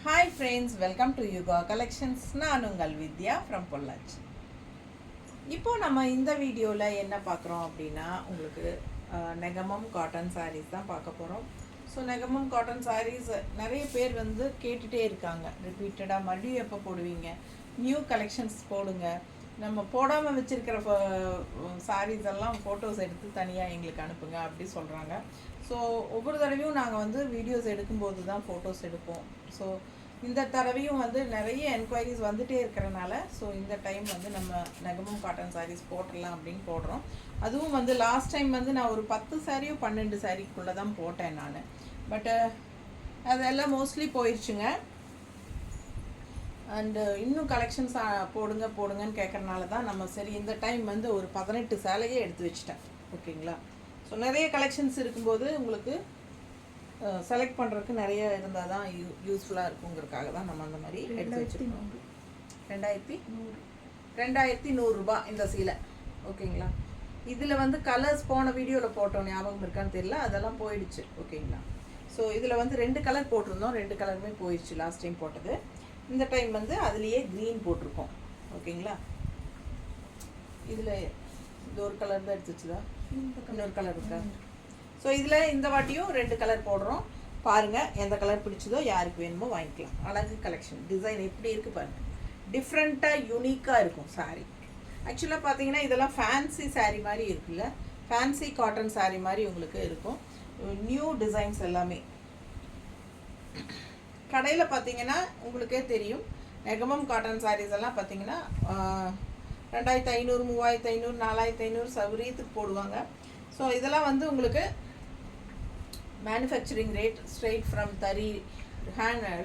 Hi friends, welcome to Yuga Collections. நான் உங்கள் வித்யா from Pollachi. இப்போ நம்ம இந்த வீடியோவில் என்ன பார்க்குறோம் அப்படின்னா உங்களுக்கு நெகமம் காட்டன் சாரீஸ் தான் பார்க்க போகிறோம். ஸோ நெகமம் காட்டன் சாரீஸ் நிறைய பேர் வந்து கேட்டுகிட்டே இருக்காங்க ரிப்பீட்டடாக. மறுபடியும் எப்போ போடுவீங்க, நியூ கலெக்ஷன்ஸ் போடுங்க, நம்ம போடாமல் வச்சுருக்கிற சாரீஸ் எல்லாம் ஃபோட்டோஸ் எடுத்து தனியாக எங்களுக்கு அனுப்புங்க அப்படி சொல்கிறாங்க. ஸோ ஒவ்வொரு தடவையும் நாங்கள் வந்து வீடியோஸ் எடுக்கும்போது தான் ஃபோட்டோஸ் எடுப்போம். ஸோ இந்த தடவையும் வந்து நிறைய என்கொயரிஸ் வந்துகிட்டே இருக்கிறனால ஸோ இந்த டைம் வந்து நம்ம நெகமம் காட்டன் சாரீஸ் போட்டுடலாம் அப்படின்னு போடுறோம். அதுவும் வந்து லாஸ்ட் டைம் வந்து நான் ஒரு 10 சாரியோ 12 சாரிக்குள்ளே தான் போட்டேன் நான். பட்டு அதெல்லாம் மோஸ்ட்லி போயிடுச்சுங்க. அண்டு இன்னும் கலெக்ஷன்ஸ் போடுங்கன்னு கேட்குறனால தான் நம்ம சரி இந்த டைம் வந்து ஒரு 18 சேலையே எடுத்து வச்சுட்டேன். ஓகேங்களா? ஸோ நிறைய கலெக்ஷன்ஸ் இருக்கும்போது உங்களுக்கு செலக்ட் பண்ணுறதுக்கு நிறைய இருந்தால் தான் யூஸ்ஃபுல்லாக இருக்குங்கிறதுக்காக தான் நம்ம அந்த மாதிரி எடுத்து வச்சுருக்கோம். 2100 ரூபா இந்த சீலை. ஓகேங்களா? இதில் வந்து கலர்ஸ் போன வீடியோவில் போட்டோம், ஞாபகம் இருக்கான்னு தெரியல, அதெல்லாம் போயிடுச்சு. ஓகேங்களா? ஸோ இதில் வந்து 2 கலர் போட்டிருந்தோம், 2 கலருமே போயிடுச்சு லாஸ்ட் டைம் போட்டது. இந்த டைம் வந்து அதுலேயே க்ரீன் போட்டிருக்கோம். ஓகேங்களா? இதில் இது ஒரு கலர் தான் எடுத்து வச்சுதா, இன்னொரு கலர் இருக்கா? ஸோ இதில் இந்த வாட்டியும் 2 கலர் போடுறோம். பாருங்கள், எந்த கலர் பிடிச்சதோ யாருக்கு வேணுமோ வாங்கிக்கலாம். அழகு கலெக்ஷன், டிசைன் எப்படி இருக்குது பாருங்கள், டிஃப்ரெண்ட்டாக யூனிக்காக இருக்கும் சாரீ. ஆக்சுவலாக பார்த்தீங்கன்னா இதெல்லாம் ஃபேன்சி சாரீ மாதிரி இருக்குல்ல, ஃபேன்சி காட்டன் சாரீ மாதிரி உங்களுக்கு இருக்கும். நியூ டிசைன்ஸ் எல்லாமே கடையில் பார்த்தீங்கன்னா உங்களுக்கே தெரியும். நெகமம் காட்டன் சாரீஸ் எல்லாம் பார்த்தீங்கன்னா 2500, 3500, 4500 சௌரியத்துக்கு போடுவாங்க. ஸோ இதெல்லாம் வந்து உங்களுக்கு மேனுஃபேக்சரிங் ரேட் ஸ்ட்ரெயிட் ஃப்ரம் தறி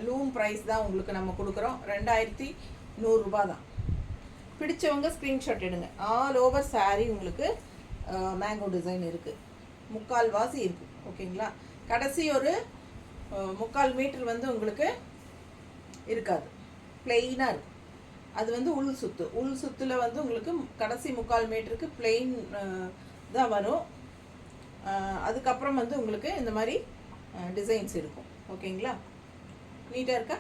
லூம் ப்ரைஸ் தான் உங்களுக்கு நம்ம கொடுக்குறோம். 2100 ரூபா தான். பிடிச்சவங்க ஸ்க்ரீன்ஷாட் எடுங்க. ஆல் ஓவர் சாரீ உங்களுக்கு மேங்கோ டிசைன் இருக்குது, முக்கால் வாசி இருக்குது. ஓகேங்களா? கடைசி ஒரு 3/4 மீட்டர் வந்து உங்களுக்கு இருக்காது, பிளெயினாக இருக்கும். அது வந்து உள் சுத்தில் வந்து உங்களுக்கு கடைசி 3/4 மீட்டருக்கு பிளெயின் தான் வரும். அதுக்கப்புறம் வந்து உங்களுக்கு இந்த மாதிரி டிசைன்ஸ் இருக்கும். ஓகேங்களா? நீட்டாக இருக்கா?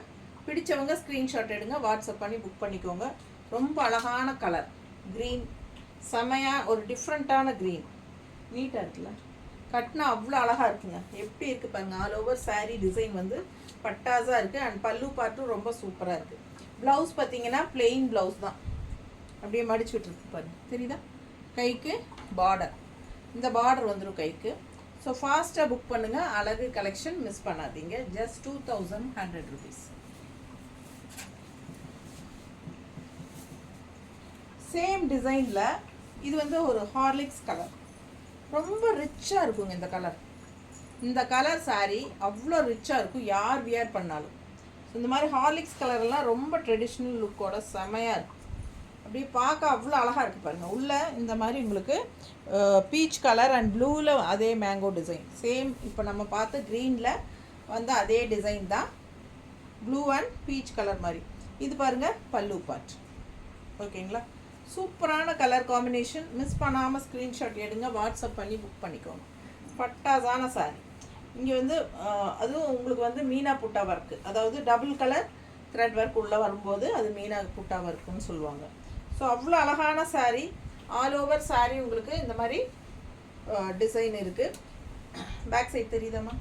பிடிச்சவங்க ஸ்க்ரீன்ஷாட் எடுங்க, வாட்ஸ்அப் பண்ணி புக் பண்ணிக்கோங்க. ரொம்ப அழகான கலர் க்ரீன், செமையாக ஒரு டிஃப்ரெண்ட்டான க்ரீன், நீட்டாக இருக்குல்ல, கட்டினா அவ்வளோ அழகாக இருக்குங்க. எப்படி இருக்குது பாருங்கள், ஆல் ஓவர் சாரீ டிசைன் வந்து பட்டாஸாக இருக்குது. அண்ட் பல்லு பார்ட்டும் ரொம்ப சூப்பராக இருக்குது. ப்ளவுஸ் பார்த்தீங்கன்னா பிளெயின் ப்ளவுஸ் தான், அப்படியே மடிச்சு விட்டுருக்கு பாருங்கள், தெரியுதா? கைக்கு பார்டர், இந்த பார்டர் வந்துடும் கைக்கு. ஸோ ஃபாஸ்ட்டாக புக் பண்ணுங்கள். அழகு கலெக்ஷன் மிஸ் பண்ணாதீங்க. Just 2100 rupees. சேம் டிசைனில் இது வந்து ஒரு ஹார்லிக்ஸ் கலர், ரொம்ப ரிச்சாக இருக்குங்க இந்த கலர். இந்த கலர் சாரீ அவ்வளோ ரிச்சாக இருக்கும் யார் வியர் பண்ணாலும். இந்த மாதிரி ஹார்லிக்ஸ் கலர்லாம் ரொம்ப ட்ரெடிஷ்னல் லுக்கோட செமையாக இருக்கும். அப்படியே பார்க்க அவ்வளோ அழகாக இருக்குது பாருங்கள். உள்ளே இந்த மாதிரி உங்களுக்கு பீச் கலர் அண்ட் ப்ளூவில் அதே மேங்கோ டிசைன், சேம் இப்போ நம்ம பார்த்த க்ரீனில் வந்து அதே டிசைன் தான், ப்ளூ அண்ட் பீச் கலர் மாதிரி. இது பாருங்கள் பல்லு பார்ட். ஓகேங்களா? சூப்பரான கலர் காம்பினேஷன். மிஸ் பண்ணாமல் ஸ்க்ரீன்ஷாட் எடுங்க, வாட்ஸ்அப் பண்ணி புக் பண்ணிக்கோங்க. பட்டாசான சாரி. இங்கே வந்து அதுவும் உங்களுக்கு வந்து மீனா புட்டா ஒர்க்கு, அதாவது டபுள் கலர் த்ரெட் ஒர்க் உள்ளே வரும்போது அது மீனா புட்டா ஒர்க்குன்னு சொல்லுவாங்க. ஸோ அவ்வளோ அழகான சாரீ, ஆல் ஓவர் சாரீ உங்களுக்கு இந்த மாதிரி டிசைன் இருக்குது. Back side தெரியுதாம்மா?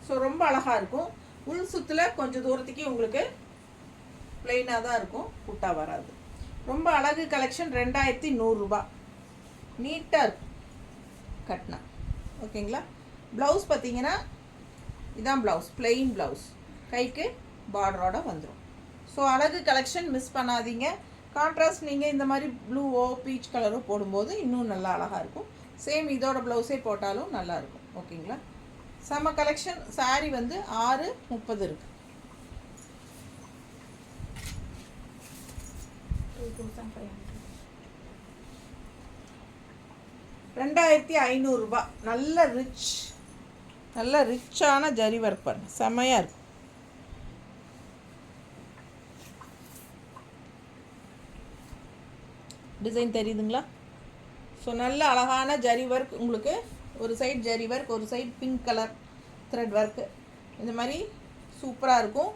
ஸோ ரொம்ப அழகாக இருக்கும். உள் சுத்தில் கொஞ்சம் தூரத்துக்கு உங்களுக்கு பிளெயினாக தான் இருக்கும், புட்டா வராது. ரொம்ப அழகு கலெக்ஷன். 2100 ரூபா. நீட்டாக இருக்கும் கட்டினா. ஓகேங்களா? ப்ளவுஸ் பார்த்தீங்கன்னா இதான் ப்ளவுஸ், பிளெயின் ப்ளவுஸ், கைக்கு பார்டரோட வந்துடும். ஸோ அழகு கலெக்ஷன் மிஸ் பண்ணாதீங்க. கான்ட்ராஸ்ட் நீங்கள் இந்த மாதிரி ப்ளூவோ பீச் கலரோ போடும்போது இன்னும் நல்லா அழகாக இருக்கும். சேம் இதோட ப்ளவுஸே போட்டாலும் நல்லாயிருக்கும். ஓகேங்களா? செம்ம கலெக்ஷன். சாரீ வந்து 630 இருக்குது. 2500 ரூபா. நல்ல ரிச்சான ஜரி ஒர்க் பண்ணு, செம்மையாக இருக்கும். டிசைன் தெரியுதுங்களா? ஸோ நல்ல அழகான ஜரி ஒர்க் உங்களுக்கு. ஒரு சைட் ஜரி ஒர்க், ஒரு side pink colour thread work, இந்த மாதிரி சூப்பராக இருக்கும்.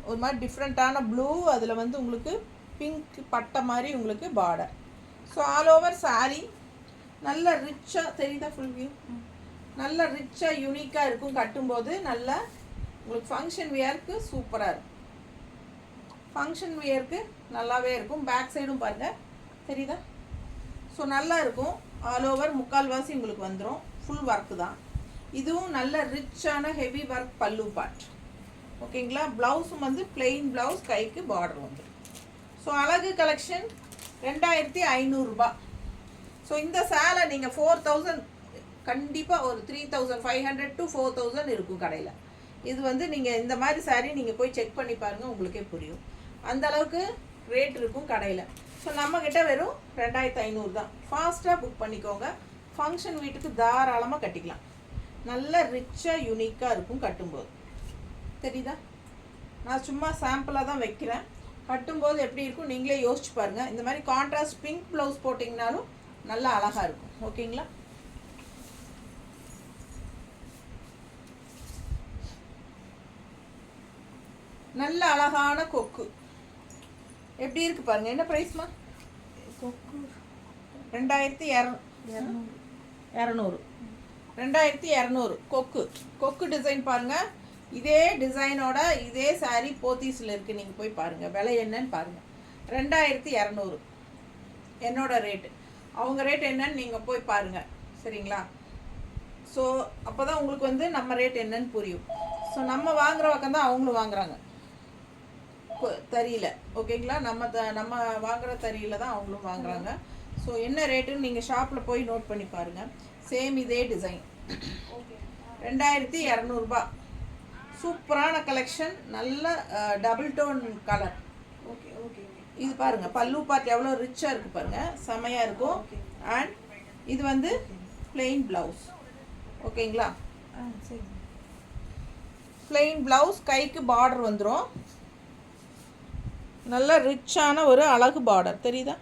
ஒரு மாதிரி டிஃப்ரெண்ட்டான ப்ளூ, அதில் வந்து உங்களுக்கு பிங்க் பட்டை மாதிரி உங்களுக்கு border. So all over saree நல்ல ரிச்சாக தெரியுதா, ஃபுல் வியூ நல்ல ரிச்சாக யூனிக்காக இருக்கும். கட்டும்போது நல்லா உங்களுக்கு ஃபங்க்ஷன் வியருக்கு சூப்பராக இருக்கும். ஃபங்க்ஷன் வியருக்கு நல்லாவே இருக்கும். பேக் சைடும் பாருங்கள், தெரியுதா? ஸோ நல்லா இருக்கும். ஆல் ஓவர் முக்கால்வாசி உங்களுக்கு வந்துடும். ஃபுல் ஒர்க்கு தான். இதுவும் நல்ல ரிச்சான ஹெவி ஒர்க் பல்லு பார்ட். ஓகேங்களா? ப்ளவுஸும் வந்து பிளெயின் ப்ளவுஸ், கைக்கு பார்டர் வந்துடும். ஸோ அழகு கலெக்ஷன் 2500 ஸோ இந்த சேலை நீங்கள் 4000 கண்டிப்பாக ஒரு 3500 to 4000 இருக்கும் கடையில். இது வந்து நீங்கள் இந்த மாதிரி saree நீங்கள் போய் செக் பண்ணி பாருங்கள், உங்களுக்கே புரியும். அந்த அளவுக்கு ரேட் இருக்கும் கடையில். ஸோ நம்மக்கிட்ட வெறும் 2500 தான். ஃபாஸ்ட்டாக புக் பண்ணிக்கோங்க. ஃபங்க்ஷன் வீட்டுக்கு தாராளமாக கட்டிக்கலாம். நல்ல ரிச்சாக யூனிக்காக இருக்கும் கட்டும்போது. தெரியுதா? நான் சும்மா சாம்பிளாக தான் வைக்கிறேன். கட்டும்போது எப்படி இருக்கும் நீங்களே யோசிச்சு பாருங்கள். இந்த மாதிரி கான்ட்ராஸ்ட் பிங்க் ப்ளவுஸ் போட்டிங்கனாலும் நல்லா அழகாக இருக்கும். ஓகேங்களா? நல்ல அழகான கொக்கு எப்படி இருக்கு பாருங்க. என்ன ப்ரைஸ்மா? கொக்கு 2200. 2200 கொக்கு. கொக்கு டிசைன் பாருங்கள். இதே டிசைனோட இதே saree போத்தீஸில் இருக்குது. நீங்கள் போய் பாருங்கள், விலை என்னன்னு பாருங்கள். 2200 என்னோட ரேட்டு. அவங்க ரேட் என்னன்னு நீங்கள் போய் பாருங்கள். சரிங்களா? ஸோ அப்போ தான் உங்களுக்கு வந்து நம்ம ரேட் என்னன்னு புரியும். ஸோ நம்ம வாங்குகிற பக்கம் தான் அவங்களும் வாங்குறாங்க தறியில். ஓகேங்களா? நம்ம வாங்குகிற தறியில் தான் அவங்களும் வாங்குறாங்க. ஸோ என்ன ரேட்டுன்னு நீங்கள் ஷாப்பில் போய் நோட் பண்ணி பாருங்கள். சேம் இதே டிசைன் 2200 சூப்பரான கலெக்ஷன். நல்ல double tone colour. Okay okay. இது பாருங்கள், பல்லு பார்ட் எவ்வளோ ரிச்சாக இருக்குது பாருங்கள், செமையாக இருக்கும். அண்ட் இது வந்து பிளெயின் ப்ளவுஸ். ஓகேங்களா? சரி. பிளெயின் ப்ளவுஸ், கைக்கு பார்டர் வந்துடும். நல்ல ரிச்சான ஒரு அழகு பார்டர். தெரியுதா?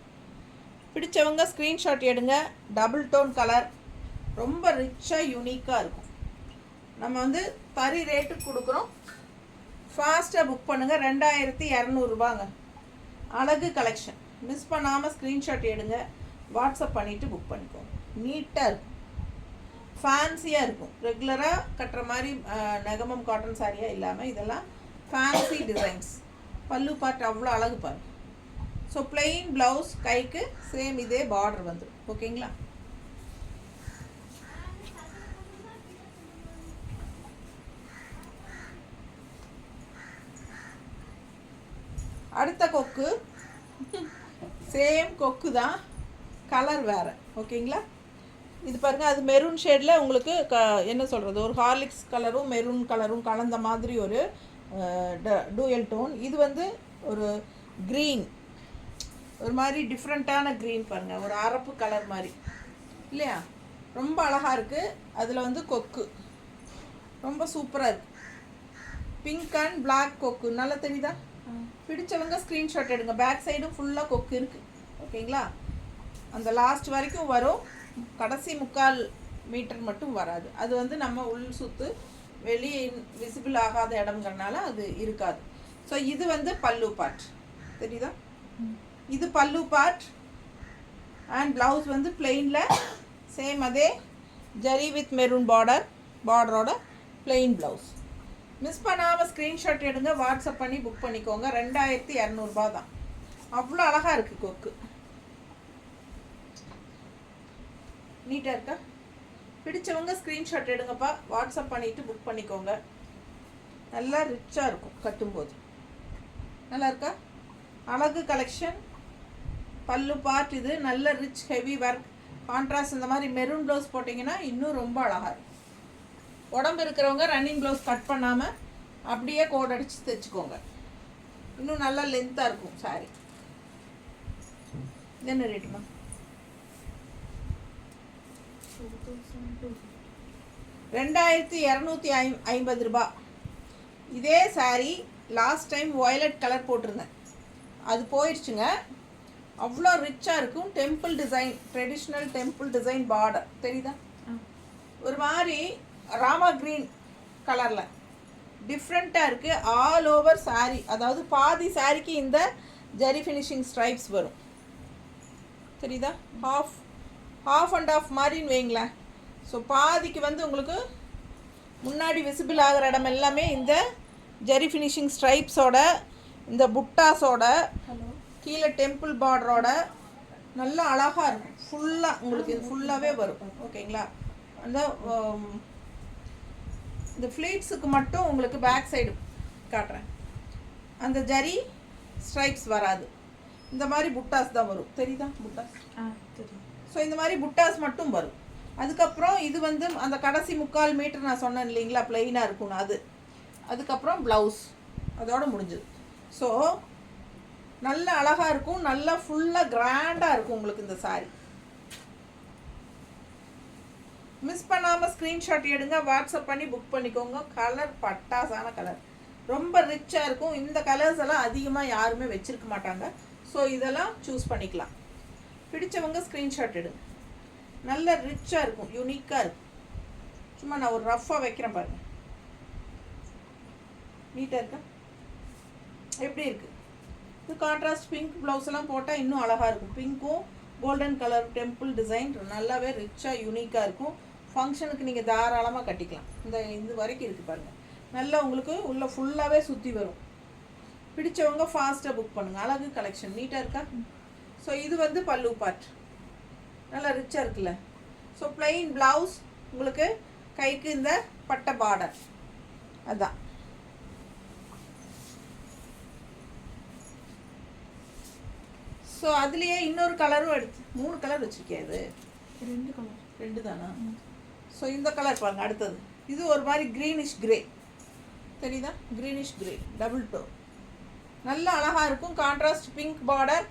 பிடிச்சவங்க ஸ்க்ரீன்ஷாட் எடுங்க. டபுள் டோன் கலர், ரொம்ப ரிச்சாக யூனிக்காக இருக்கும். நம்ம வந்து தறி ரேட்டுக்கு கொடுக்குறோம். ஃபாஸ்ட்டாக புக் பண்ணுங்கள். 2200 அழகு கலெக்ஷன். மிஸ் பண்ணாமல் ஸ்க்ரீன்ஷாட் எடுங்க, வாட்ஸ்அப் பண்ணிவிட்டு புக் பண்ணிக்கோங்க. நீட்டாக இருக்கும், ஃபேன்சியாக இருக்கும். ரெகுலராக கட்டுற மாதிரி நெகமம் காட்டன் சாரியாக இல்லாமல் இதெல்லாம் ஃபேன்சி டிசைன்ஸ். பல்லு பார்ட் அவ்வளோ அழகு பாருங்க. ஸோ பிளெயின் ப்ளவுஸ், கைக்கு சேம் இதே பார்டர் வந்துடும். ஓகேங்களா? அடுத்த கொக்கு சேம் கொக்கு தான், கலர் வேறு. ஓகேங்களா? இது பாருங்கள், அது மெரூன் ஷேடில் உங்களுக்கு என்ன சொல்கிறது, ஒரு ஹார்லிக்ஸ் கலரும் மெரூன் கலரும் கலந்த மாதிரி ஒரு டூயல் டோன். இது வந்து ஒரு க்ரீன், ஒரு மாதிரி டிஃப்ரெண்ட்டான க்ரீன் பாருங்கள், ஒரு அரப்பு கலர் மாதிரி இல்லையா? ரொம்ப அழகாக இருக்குது. அதில் வந்து கொக்கு ரொம்ப சூப்பராக இருக்குது. பிங்க் அண்ட் பிளாக் கொக்கு நல்லா தெரியுதா? பிடிச்சவங்க ஸ்க்ரீன்ஷாட் எடுங்க. பேக் சைடும் ஃபுல்லாக கொக்கு இருக்குது. ஓகேங்களா? அந்த லாஸ்ட் வரைக்கும் வரும், கடைசி 3/4 மீட்டர் மட்டும் வராது. அது வந்து நம்ம உள் சுற்று வெளியே விசிபிள் ஆகாத இடம்ங்கிறனால அது இருக்காது. ஸோ இது வந்து பல்லு பார்ட். தெரியுதா? இது பல்லு பார்ட். அண்ட் ப்ளவுஸ் வந்து பிளெயினில் சேம் அதே ஜரி வித் மெரூன் பார்டரோட பிளெயின் ப்ளவுஸ். மிஸ் பண்ணாமல் ஸ்க்ரீன்ஷாட் எடுங்க, வாட்ஸ்அப் பண்ணி புக் பண்ணிக்கோங்க. 2200 தான். அவ்வளோ அழகாக இருக்குது கொக்கு. நீட்டாக இருக்கா? பிடிச்சவங்க ஸ்க்ரீன்ஷாட் எடுங்கப்பா, வாட்ஸ்அப் பண்ணிவிட்டு புக் பண்ணிக்கோங்க. நல்லா ரிச்சாக இருக்கும் கட்டும்போது. நல்லா இருக்கா? அழகு கலெக்ஷன். பல்லு பார்ட் இது நல்ல ரிச் ஹெவி ஒர்க் கான்ட்ராஸ்ட். இந்த மாதிரி மெரூன் ப்ளவுஸ் போட்டிங்கன்னா இன்னும் ரொம்ப அழகாக இருக்கும். உடம்பு இருக்கிறவங்க ரன்னிங் ப்ளவுஸ் கட் பண்ணாமல் அப்படியே கோட் அடித்து தைச்சிக்கோங்க, இன்னும் நல்லா லென்த்தாக இருக்கும் சாரி. என்ன ரேட்டுமா? 2250 இதே sorry last time violet colour போட்டிருந்தேன், அது போயிடுச்சுங்க. அவ்வளோ ரிச்சாக இருக்கும். Temple design, traditional temple design border. தெரியுதா? ஒரு மாதிரி ராமா க்ரீன் கலரில் டிஃப்ரெண்ட்டாக இருக்குது. ஆல் ஓவர் saree, அதாவது பாதி சாரிக்கு இந்த ஜரி ஃபினிஷிங் ஸ்ட்ரைப்ஸ் வரும். தெரியுதா? ஹாஃப் அண்ட் ஆஃப் மாதிரின்னு வைங்களேன். ஸோ பாதிக்கு வந்து உங்களுக்கு முன்னாடி விசிபிள் ஆகிற இடம் எல்லாமே இந்த ஜரி ஃபினிஷிங் ஸ்ட்ரைப்ஸோட, இந்த புட்டாஸோட, கீழே டெம்பிள் பார்டரோட நல்லா அழகாக இருக்கும். ஃபுல்லாக உங்களுக்கு இது ஃபுல்லாகவே வரும். ஓகேங்களா? அந்த இந்த ஃப்ளீட்ஸுக்கு மட்டும் உங்களுக்கு பேக் சைடு காட்டுறேன். அந்த ஜரி ஸ்ட்ரைப்ஸ் வராது. இந்த மாதிரி புட்டாஸ் தான் வரும். தெரியுதா? புட்டாஸ் தெரியும். ஸோ இந்த மாதிரி புட்டாஸ் மட்டும் வரும். அதுக்கப்புறம் இது வந்து அந்த கடைசி 3/4 மீட்டர் நான் சொன்னேன் இல்லைங்களா, ப்ளெயினாக இருக்கும்னு, அதுக்கப்புறம் ப்ளவுஸ் அதோட முடிஞ்சுது. ஸோ நல்ல அழகாக இருக்கும். நல்லா ஃபுல்லாக கிராண்டாக இருக்கும் உங்களுக்கு இந்த saree. மிஸ் பண்ணாமல் ஸ்க்ரீன்ஷாட் எடுங்க, வாட்ஸ்அப் பண்ணி புக் பண்ணிக்கோங்க. கலர் பட்டாசான கலர், ரொம்ப ரிச்சாக இருக்கும். இந்த கலர்ஸ் எல்லாம் அதிகமாக யாருமே வச்சுருக்க மாட்டாங்க. ஸோ இதெல்லாம் சூஸ் பண்ணிக்கலாம். பிடிச்சவங்க ஸ்க்ரீன்ஷாட் எடுங்க. நல்ல ரிச்சாக இருக்கும், யூனிக்காக இருக்கும். சும்மா நான் ஒரு ரஃப்பாக வைக்கிறேன் பாருங்கள். நீட்டாக இருக்கா? எப்படி இருக்குது? இது கான்ட்ராஸ்ட் பிங்க் ப்ளவுஸ் எல்லாம் போட்டால் இன்னும் அழகாக இருக்கும். பிங்க்கும் கோல்டன் கலர் டெம்பிள் டிசைன் நல்லாவே ரிச்சாக யூனிக்காக இருக்கும். ஃபங்க்ஷனுக்கு நீங்கள் தாராளமாக கட்டிக்கலாம். இது வரைக்கும் இருக்குது பாருங்கள். நல்லா உங்களுக்கு உள்ள ஃபுல்லாகவே சுற்றி வரும். பிடிச்சவங்க ஃபாஸ்ட்டாக புக் பண்ணுங்கள். அழகு கலெக்ஷன். நீட்டாக இருக்கா? ஸோ இது வந்து பல்லு பார்ட் நல்லா ரிச்சாக இருக்குல்ல. ஸோ ப்ளைன் ப்ளவுஸ், உங்களுக்கு கைக்கு இந்த பட்டை பார்டர், அதுதான். ஸோ அதுலேயே இன்னொரு கலரும் எடுத்து 3 கலர் வச்சுருக்கேன். இது 2 கலர், 2 தானா? ஸோ இந்த கலர் பாருங்கள். அடுத்தது இது ஒரு மாதிரி க்ரீனிஷ் கிரே. தெரியுதா? க்ரீனிஷ் கிரே டபுள் டோன், நல்லா அழகாக இருக்கும். கான்ட்ராஸ்ட் பிங்க் பார்டர்,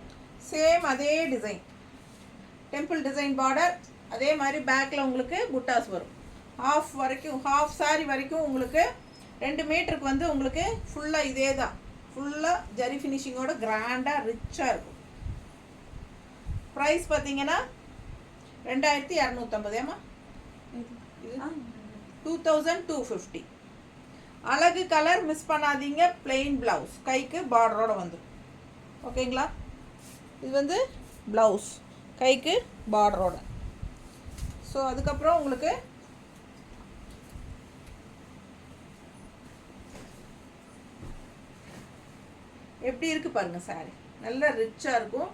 சேம் அதே டிசைன் டெம்பிள் டிசைன் பார்டர். அதே மாதிரி பேக்கில் உங்களுக்கு புட்டாஸ் வரும். ஹாஃப் வரைக்கும், ஹாஃப் சாரி வரைக்கும் உங்களுக்கு 2 மீட்டருக்கு வந்து உங்களுக்கு ஃபுல்லாக இதே தான். ஃபுல்லாக ஜரி ஃபினிஷிங்கோட கிராண்டாக ரிச்சாக இருக்கும். ப்ரைஸ் பார்த்தீங்கன்னா 2250. ஏமா? இது 2250. அழகு கலர் மிஸ் பண்ணாதீங்க. பிளெயின் ப்ளவுஸ், கைக்கு பார்டரோட வந்துடும். ஓகேங்களா? இது வந்து ப்ளவுஸ், கைக்கு பார்டரோட. ஸோ அதுக்கப்புறம் உங்களுக்கு எப்படி இருக்குது பாருங்கள் சாரி. நல்லா ரிச்சாக இருக்கும்.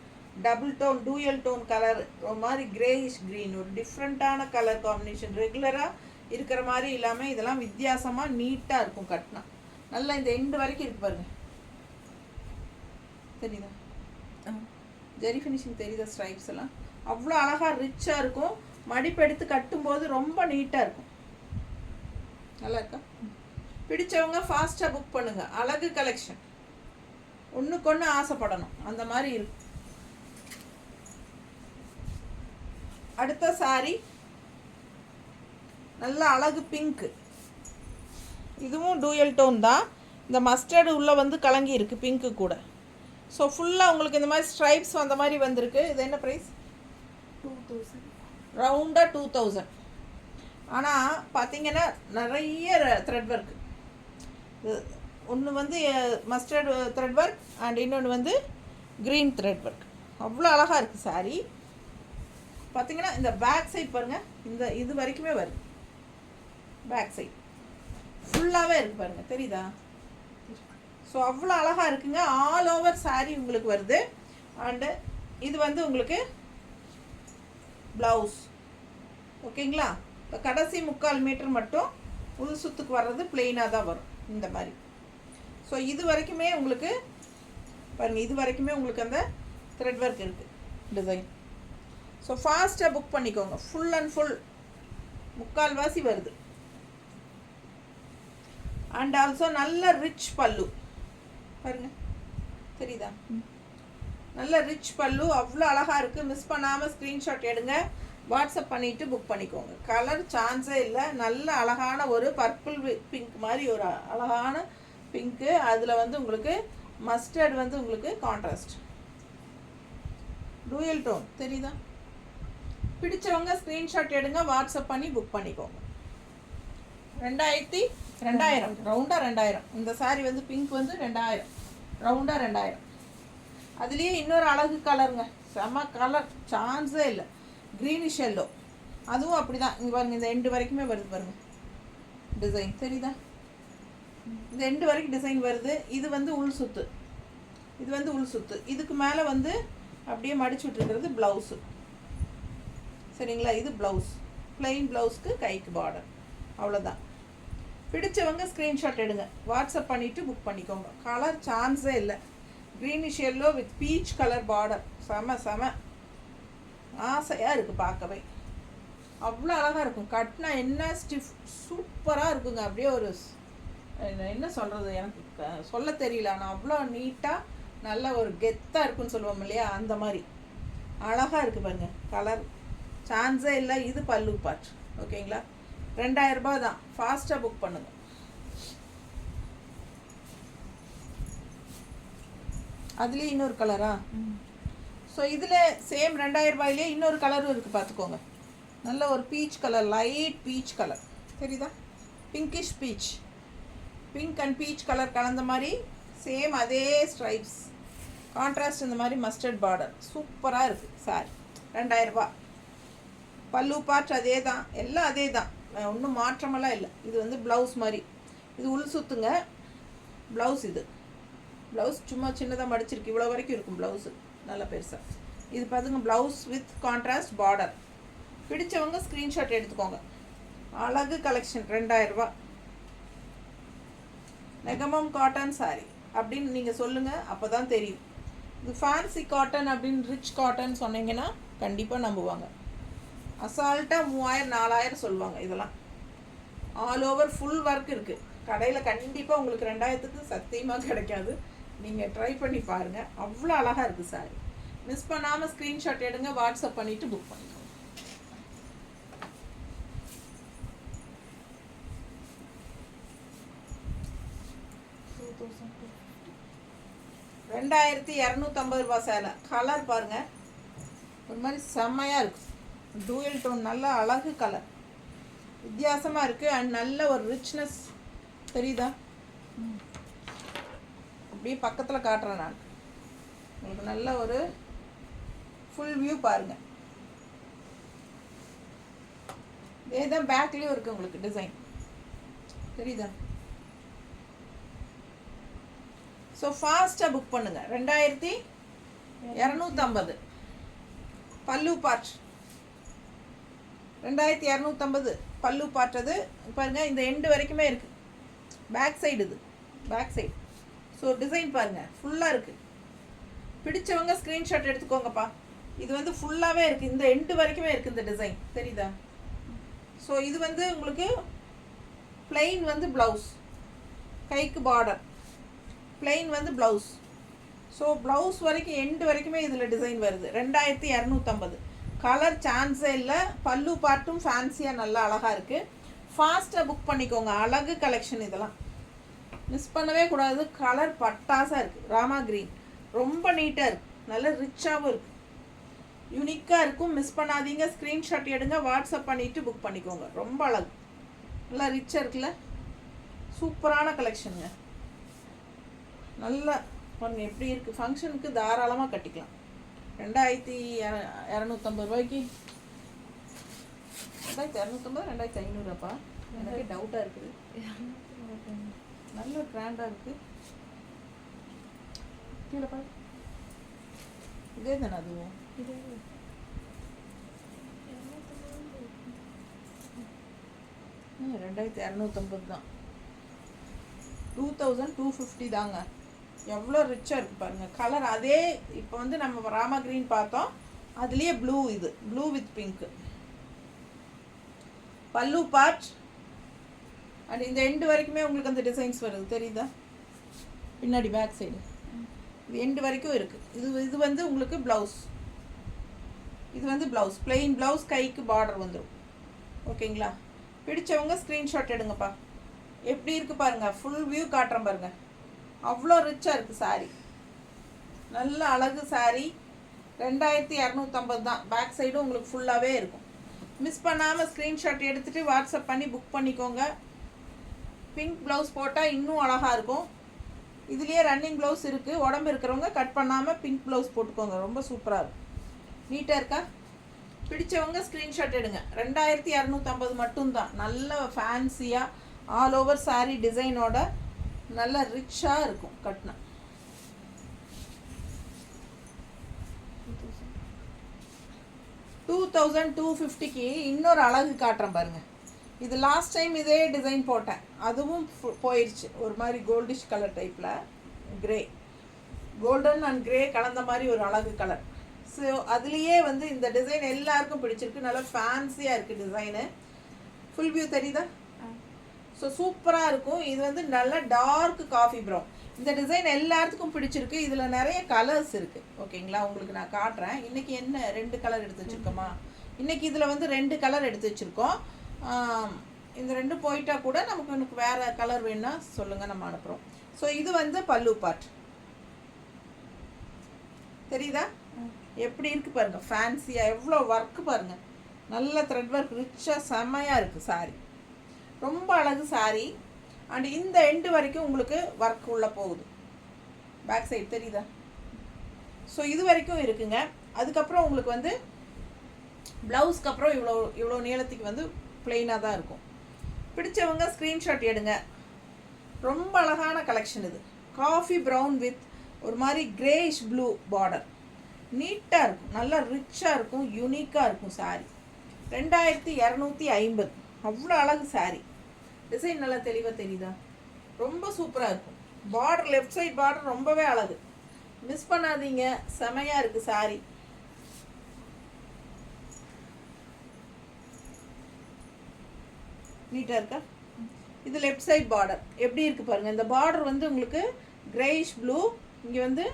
Double tone, dual tone colour, ஒரு மாதிரி கிரேயிஷ் க்ரீன், ஒரு டிஃப்ரெண்ட்டான கலர் காம்பினேஷன். ரெகுலராக இருக்கிற மாதிரி இல்லாமல் இதெல்லாம் வித்தியாசமாக நீட்டாக இருக்கும் கட்டினா. நல்லா இந்த எண்டு வரைக்கும் இருக்கு பாருங்கள். தெரியுதா? ஜெரி ஃபினிஷிங் தெரியுதா? ஸ்ட்ரைப்ஸ் எல்லாம் அவ்வளோ அழகாக ரிச்சாக இருக்கும். மடிப்பு எடுத்து கட்டும்போது ரொம்ப நீட்டாக இருக்கும். நல்லா இருக்கா? பிடிச்சவங்க ஃபாஸ்ட்டாக புக் பண்ணுங்கள். அழகு கலெக்ஷன், ஒன்றுக்கு ஒன்று ஆசைப்படணும் அந்த மாதிரி இருக்கு. அடுத்த சாரி நல்ல அழகு பிங்க்கு. இதுவும் டூயல் டோன் தான். இந்த மஸ்டர்டு உள்ளே வந்து கலங்கி இருக்குது பிங்க்கு கூட. ஸோ ஃபுல்லாக உங்களுக்கு இந்த மாதிரி ஸ்ட்ரைப்ஸ் அந்த மாதிரி வந்திருக்கு. இது என்ன ப்ரைஸ்? 2000, ரவுண்டாக 2000. ஆனால் பார்த்தீங்கன்னா நிறைய த்ரெட் ஒர்க்கு. ஒன்று வந்து மஸ்டர்டு த்ரெட் ஒர்க் அண்ட் இன்னொன்று வந்து க்ரீன் த்ரெட் ஒர்க். அவ்வளோ அழகாக இருக்குது சாரீ. பார்த்தீங்கன்னா இந்த பேக் சைட் பாருங்கள், இந்த இது வரைக்குமே வருது. பேக் சைட் ஃபுல்லாகவே இருக்குது பாருங்கள். தெரியுதா? ஸோ அவ்வளோ அழகாக இருக்குங்க. ஆல் ஓவர் சாரீ உங்களுக்கு வருது. அண்டு இது வந்து உங்களுக்கு ப்ளவுஸ். ஓகேங்களா? இப்போ கடைசி 3/4 மீட்டர் மட்டும் உள் சுத்துக்கு வர்றது பிளெயினாக தான் வரும் இந்த மாதிரி. ஸோ இது வரைக்குமே உங்களுக்கு பாருங்கள், இது வரைக்குமே உங்களுக்கு அந்த த்ரெட் ஒர்க் இருக்குது டிசைன். ஸோ ஃபாஸ்ட்டாக புக் பண்ணிக்கோங்க. ஃபுல் அண்ட் ஃபுல் 3/4 வாசி வருது. அண்ட் ஆல்சோ நல்ல ரிச் பல்லு பாருங்க. தெரியுதா? நல்ல ரிச் பல்லு, அவ்வளோ அழகாக இருக்குது. மிஸ் பண்ணாமல் ஸ்க்ரீன்ஷாட் எடுங்க, வாட்ஸ்அப் பண்ணிவிட்டு புக் பண்ணிக்கோங்க. கலர் சான்ஸே இல்லை. நல்ல அழகான ஒரு பர்பிள் பிங்க் மாதிரி ஒரு அழகான பிங்க்கு. அதில் வந்து உங்களுக்கு மஸ்டர்ட் வந்து உங்களுக்கு கான்ட்ராஸ்ட் டூயல் டோன். தெரியுதா? பிடிச்சவங்க ஸ்க்ரீன்ஷாட் எடுங்க, வாட்ஸ்அப் பண்ணி புக் பண்ணிக்கோங்க. 2250. 2000 ரவுண்டாக 2000. இந்த சாரீ வந்து பிங்க் வந்து 2000 ரவுண்டாக 2000. அதுலேயே இன்னொரு அழகு கலருங்க, செம்ம கலர், சான்ஸே இல்லை. க்ரீனிஷ் எல்லோ, அதுவும் அப்படி தான். இங்கே பாருங்கள், இந்த எண்டு வரைக்குமே வருது பாருங்கள் டிசைன், தெரியுதா? இந்த எண்டு வரைக்கும் டிசைன் வருது. இது வந்து உள் சுத்து, இது வந்து உள் சுத்து. இதுக்கு மேலே வந்து அப்படியே மடிச்சு விட்டுருக்கிறது ப்ளவுஸு, சரிங்களா? இது ப்ளவுஸ், ப்ளெயின் ப்ளவுஸ்க்கு கைக்கு பார்டர், அவ்வளோதான். பிடிச்சவங்க ஸ்க்ரீன்ஷாட் எடுங்க, வாட்ஸ்அப் பண்ணிவிட்டு புக் பண்ணிக்கோங்க. கலர் சான்ஸே இல்லை. Greenish yellow with peach colour border, செம செம ஆசையாக இருக்குது பார்க்கவே. அவ்வளோ அழகாக இருக்கும். கட்டினா என்ன ஸ்டிஃப், சூப்பராக இருக்குங்க. அப்படியே ஒரு என்ன சொல்கிறது, எனக்கு சொல்ல தெரியல. ஆனால் அவ்வளோ நீட்டாக நல்ல ஒரு கெத்தாக இருக்குன்னு சொல்லுவோம் இல்லையா, அந்த மாதிரி அழகாக இருக்குது பாருங்க. கலர் சான்ஸே இல்லை. இது பல்லு பார்ட், ஓகேங்களா? 2000 ரூபாய் தான். ஃபாஸ்ட்டாக புக் பண்ணுங்க. அதுலேயே இன்னொரு கலரா? ஸோ இதில் சேம் 2000 ரூபாயிலே இன்னொரு கலரும் இருக்குது, பார்த்துக்கோங்க. நல்ல ஒரு peach colour, light peach colour, தெரியுதா? Pinkish peach, pink and peach colour கலந்த மாதிரி சேம் அதே ஸ்ட்ரைப்ஸ், கான்ட்ராஸ்ட் இந்த மாதிரி மஸ்டர்ட் பார்டர், சூப்பராக இருக்குது சாரி. 2000 ரூபா. பல்லு பார்ட் அதே தான், எல்லாம் அதே தான், ஒன்றும் மாற்றமெல்லாம் இல்லை. இது வந்து ப்ளவுஸ் மாதிரி, இது உள் சுற்றுங்க ப்ளவுஸ். இது ப்ளவுஸ் சும்மா சின்னதாக மடிச்சிருக்கு, இவ்வளோ வரைக்கும் இருக்கும் ப்ளவுஸு, நல்லா பெருசாக. இது பார்த்துங்க, ப்ளவுஸ் வித் கான்ட்ராஸ்ட் பார்டர். பிடிச்சவங்க ஸ்க்ரீன்ஷாட் எடுத்துக்கோங்க. அழகு கலெக்ஷன், 2000 ரூபா. நெகமம் காட்டன் சாரி அப்படின்னு நீங்கள் சொல்லுங்கள், அப்போ தான் தெரியும். இது ஃபேன்சி காட்டன் அப்படின்னு, ரிச் காட்டன் சொன்னீங்கன்னா கண்டிப்பாக நம்புவாங்க. அசால்ட்டாக 3000 4000 சொல்லுவாங்க. இதெல்லாம் ஆல் ஓவர் ஃபுல் ஒர்க் இருக்குது. கடையில் கண்டிப்பாக உங்களுக்கு 2000க்கு சத்தியமாக கிடைக்காது. நீங்கள் ட்ரை பண்ணி பாருங்கள், அவ்வளோ அழகாக இருக்குது சாரி. மிஸ் பண்ணாமல் ஸ்க்ரீன்ஷாட் எடுங்க, வாட்ஸ்அப் பண்ணிவிட்டு புக் பண்ணிக்கோங்க. ₹2250 சேலை. கலர் பாருங்கள், ஒரு மாதிரி செம்மையாக இருக்குது. டூயல் டோன், நல்ல அழகு கலர், வித்தியாசமாக இருக்குது. அண்ட் நல்ல ஒரு ரிச்னஸ் தெரியுதா? அப்படியே பக்கத்தில் காட்டுறேன் நான் உங்களுக்கு. நல்ல ஒரு ஃபுல் வியூ பாருங்கள். இதே தான் பேக்லேயும் இருக்குது உங்களுக்கு டிசைன், தெரியுதா? ஸோ ஃபாஸ்ட்டாக புக் பண்ணுங்கள். 2250 பல்லு பார்ட், 2250 பல்லு பார்ட். அது பாருங்கள், இந்த எண்டு வரைக்குமே இருக்குது. பேக் சைடு, இது பேக் சைடு. ஸோ டிசைன் பாருங்கள், ஃபுல்லாக இருக்குது. பிடிச்சவங்க ஸ்க்ரீன்ஷாட் எடுத்துக்கோங்கப்பா. இது வந்து ஃபுல்லாகவே இருக்குது, இந்த எண்டு வரைக்குமே இருக்குது இந்த டிசைன், தெரியுதா? ஸோ இது வந்து உங்களுக்கு பிளெயின் வந்து ப்ளவுஸ், கைக்கு பார்டர், பிளெயின் வந்து ப்ளவுஸ். ஸோ ப்ளவுஸ் வரைக்கும் எண்டு வரைக்குமே இதில் டிசைன் வருது. 2250. கலர் சான்ஸே இல்லை. பல்லு பார்ட்டும் ஃபேன்சியாக நல்லா அழகாக இருக்குது. ஃபாஸ்ட்டாக புக் பண்ணிக்கோங்க. அழகு கலெக்ஷன், இதெல்லாம் மிஸ் பண்ணவே கூடாது. கலர் பட்டாசாக இருக்குது. ராமா க்ரீன், ரொம்ப நீட்டாக இருக்குது, நல்ல ரிச்சாகவும் இருக்குது, யூனிக்காக இருக்கும். மிஸ் பண்ணாதீங்க. ஸ்க்ரீன்ஷாட் எடுங்க, வாட்ஸ்அப் பண்ணிவிட்டு புக் பண்ணிக்கோங்க. ரொம்ப அழகு, நல்லா ரிச்சாக இருக்குல்ல, சூப்பரான கலெக்ஷனுங்க. நல்லா பாருங்க எப்படி இருக்குது. ஃபங்க்ஷனுக்கு தாராளமாக கட்டிக்கலாம். 2250 ரூபாய்க்கு. 2250 2500அப்பா, எனக்கே டவுட்டாக இருக்குது. நல்ல கிராண்டாக இருக்குது. கீழே பாரு, இதே தானே அதுவும்? 2250 தான். 2250 தாங்க. எவ்வளோ ரிச்சாக இருக்குது பாருங்கள். கலர் அதே, இப்போ வந்து நம்ம ராமா க்ரீன் பார்த்தோம், அதுலேயே ப்ளூ, இது ப்ளூ வித் பிங்க்கு. பல்லு பார்ட் அண்ட் இந்த எண்டு வரைக்குமே உங்களுக்கு அந்த டிசைன்ஸ் வருது, தெரியுதா? பின்னாடி பேக் சைடு இது எண்டு வரைக்கும் இருக்குது. இது வந்து உங்களுக்கு ப்ளவுஸ், இது வந்து ப்ளவுஸ், பிளெயின் ப்ளவுஸ், கைக்கு பார்டர் வந்துடும். ஓகேங்களா? பிடிச்சவங்க ஸ்க்ரீன்ஷாட் எடுங்கப்பா. எப்படி இருக்குது பாருங்கள், ஃபுல் வியூ காட்டுறேன் பாருங்கள். அவ்வளோ ரிச்சாக இருக்குது சாரீ, நல்ல அழகு சாரீ. 2250 தான். பேக் சைடும் உங்களுக்கு ஃபுல்லாகவே இருக்கும். மிஸ் பண்ணாமல் ஸ்க்ரீன்ஷாட் எடுத்துகிட்டு வாட்ஸ்அப் பண்ணி புக் பண்ணிக்கோங்க. பிங்க் ப்ளவுஸ் போட்டால் இன்னும் அழகாக இருக்கும். இதுலேயே ரன்னிங் ப்ளவுஸ் இருக்குது. உடம்பு இருக்கிறவங்க கட் பண்ணாமல் பிங்க் ப்ளவுஸ் போட்டுக்கோங்க, ரொம்ப சூப்பராக இருக்கும். நீட்டாக இருக்கா? பிடிச்சவங்க ஸ்க்ரீன்ஷாட் எடுங்க. 2250 மட்டும்தான். நல்ல ஃபேன்சியாக ஆல் ஓவர் சாரீ டிசைனோட நல்ல ரிச்சாக இருக்கும் கட்டினா. 2250க்கு இன்னொரு அழகு காட்டுறேன் பாருங்கள். இது லாஸ்ட் டைம் இதே டிசைன் போட்டேன், அதுவும் போயிடுச்சு. ஒரு மாதிரி கோல்டிஷ் கலர் டைப்பில் கிரே, கோல்டன் அண்ட் கிரே கலந்த மாதிரி ஒரு அழகு கலர். ஸோ அதுலேயே வந்து இந்த டிசைன் எல்லாருக்கும் பிடிச்சிருக்கு. நல்லா ஃபேன்சியாக இருக்குது டிசைனு. ஃபுல் வியூ தெரியுதா? ஸோ சூப்பராக இருக்கும். இது வந்து நல்ல டார்க் காஃபி ப்ரௌன். இந்த டிசைன் எல்லாத்துக்கும் பிடிச்சிருக்கு. இதில் நிறைய கலர்ஸ் இருக்குது. ஓகேங்களா, உங்களுக்கு நான் காட்டுறேன். இன்றைக்கி என்ன 2 கலர் எடுத்து வச்சுருக்கோமா? இன்றைக்கி இதில் வந்து 2 கலர் எடுத்து வச்சுருக்கோம். இந்த 2 போயிட்டா கூட எனக்கு வேறு கலர் வேணும்னா சொல்லுங்கள், நம்ம அனுப்புகிறோம். ஸோ இது வந்து பல்லு பார்ட். தெரியுதா எப்படி இருக்குது பாருங்கள்? ஃபேன்சியாக எவ்வளோ ஒர்க்கு பாருங்கள். நல்ல த்ரெட் ஒர்க் ரிச்சாக செம்மையாக இருக்குது சாரீ. ரொம்ப அழகு சாரீ. அண்ட் இந்த எண்டு வரைக்கும் உங்களுக்கு ஒர்க் உள்ளே போகுது. பேக் சைடு தெரியுதா? ஸோ இது வரைக்கும் இருக்குங்க. அதுக்கப்புறம் உங்களுக்கு வந்து ப்ளவுஸ்க்கு அப்புறம் இவ்வளோ நீளத்துக்கு வந்து பிளெயினாக தான் இருக்கும். பிடிச்சவங்க ஸ்க்ரீன்ஷாட் எடுங்க. ரொம்ப அழகான கலெக்ஷன் இது. காஃபி ப்ரௌன் வித் ஒரு மாதிரி கிரேஷ் ப்ளூ பார்டர். நீட்டாக இருக்கும், நல்லா ரிச்சாக இருக்கும், யூனிக்காக இருக்கும் சாரீ. 2250. அவ்வளோ அழகு சாரீ. டிசைன் நல்லா தெளிவாக தெரியுதா? ரொம்ப சூப்பராக இருக்கும். பார்டர் லெஃப்ட் சைட் பார்டர் ரொம்பவே அழகு. மிஸ் பண்ணாதீங்க, செமையாக இருக்குது சாரீ. நீட்டாக இருக்கா? இது லெஃப்ட் சைட் பார்டர் எப்படி இருக்குது பாருங்கள். இந்த பார்டர் வந்து உங்களுக்கு கிரேயிஷ் ப்ளூ, இங்கே வந்து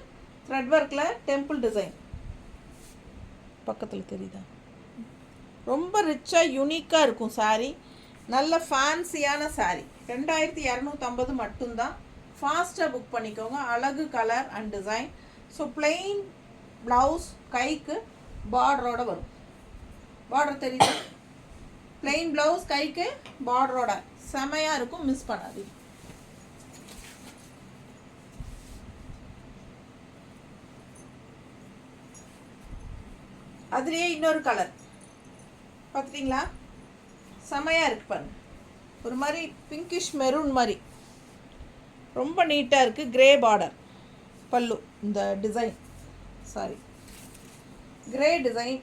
த்ரெட் ஒர்க்கில் டெம்பிள் டிசைன் பக்கத்தில் தெரியுதா? ரொம்ப ரிச்சாக யூனிக்காக இருக்கும் சாரீ. நல்ல ஃபேன்சியான சாரீ. 2250 மட்டும்தான். ஃபாஸ்ட்டாக புக் பண்ணிக்கோங்க. அழகு colour and design. So plain blouse, கைக்கு பார்டரோட வரும். பார்டர் தெரியுதா? பிளெயின் ப்ளவுஸ், கைக்கு பார்டரோட செமையாக இருக்கும். மிஸ் பண்ணாதீங்க. அதுலேயே இன்னொரு கலர் பார்த்துட்டிங்களா? செமையாக இருக்கு பாருங்க. ஒரு மாதிரி பிங்கிஷ் மெரூன் மாதிரி ரொம்ப நீட்டாக இருக்குது. கிரே பார்டர் பல்லு. இந்த டிசைன் கிரே டிசைன்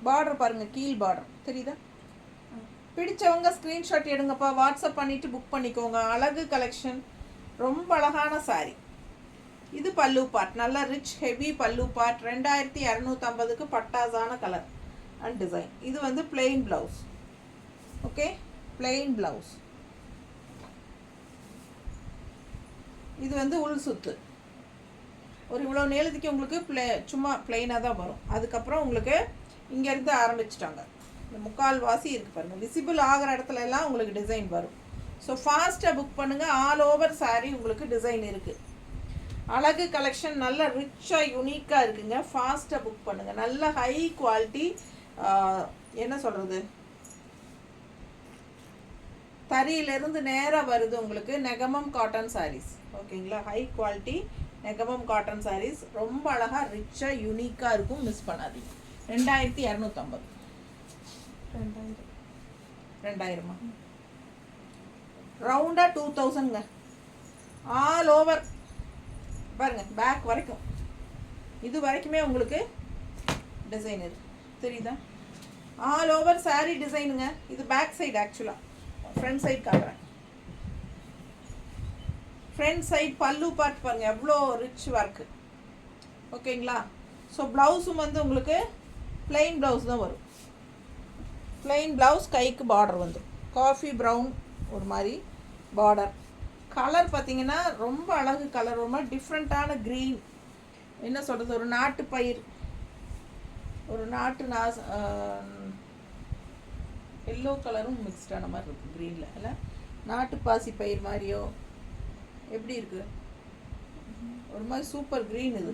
பார்டர் பாருங்கள். கீழ் பார்டர் தெரியுதா? பிடிச்சவங்க ஸ்க்ரீன்ஷாட் எடுங்கப்பா. வாட்ஸ்அப் பண்ணிவிட்டு புக் பண்ணிக்கோங்க. அழகு கலெக்ஷன், ரொம்ப அழகான சாரீ. இது பல்லு பார்ட். நல்லா ரிச் ஹெவி பல்லு பார்ட். 2250க்கு பட்டாசான கலர் அண்ட் டிசைன். இது வந்து plain blouse. Okay, plain blouse. இது வந்து உள் சுத்து. ஒரு இவ்வளோ நீளத்துக்கு உங்களுக்கு சும்மா பிளெயினாக தான் வரும். அதுக்கப்புறம் உங்களுக்கு இங்கேருந்து ஆரம்பிச்சிட்டாங்க. இந்த முக்கால் வாசி இருக்குது பாருங்கள். விசிபிள் ஆகிற இடத்துல எல்லாம் உங்களுக்கு டிசைன் வரும். ஸோ ஃபாஸ்ட்டாக புக் பண்ணுங்கள். ஆல் ஓவர் சாரீ உங்களுக்கு டிசைன் இருக்குது. அழகு கலெக்ஷன் நல்ல ரிச்சாக யூனிக்காக இருக்குங்க. ஃபாஸ்ட்டாக புக் பண்ணுங்கள். நல்ல ஹை குவாலிட்டி, என்ன சொல்கிறது, தறியிலேருந்து நேராக வருது உங்களுக்கு. Negamam cotton saris. ஓகேங்களா, high quality Negamam cotton saris. ரொம்ப அழகாக ரிச்சாக யூனிக்காக இருக்கும். மிஸ் பண்ணாதீங்க. 2250. 2000 ரவுண்டாக 2000ங்க. ஆல் ஓவர் பாருங்கள். பேக் வரைக்கும் இது வரைக்குமே உங்களுக்கு டிசைன் இருக்குது. தெரியுதா? ஆல் ஓவர் சாரீ டிசைனுங்க. இது பேக் சைடு. ஆக்சுவலாக ஃப்ரண்ட் சைடு காட்டுறேன். ஃப்ரண்ட் சைடு பல்லு பார்ட் பாருங்கள், எவ்வளோ ரிச் ஒர்க்கு. ஓகேங்களா? ஸோ ப்ளவுஸும் வந்து உங்களுக்கு பிளெயின் ப்ளவுஸ் தான் வரும். பிளெயின் ப்ளவுஸ், கைக்கு பார்டர் வந்துடும். காஃபி ப்ரௌன் ஒரு மாதிரி பார்டர். கலர் பார்த்தீங்கன்னா ரொம்ப அழகு கலர். ஒரு மாதிரி டிஃப்ரெண்ட்டான க்ரீன், என்ன சொல்கிறது, ஒரு நாட்டு பயிர், ஒரு நாட்டு எல்லோ கலரும் மிக்ஸ்டான மாதிரி இருக்குது க்ரீனில். இல்லை, நாட்டு பாசி பயிர் மாதிரியோ எப்படி இருக்குது, ஒரு மாதிரி சூப்பர் க்ரீன் இது.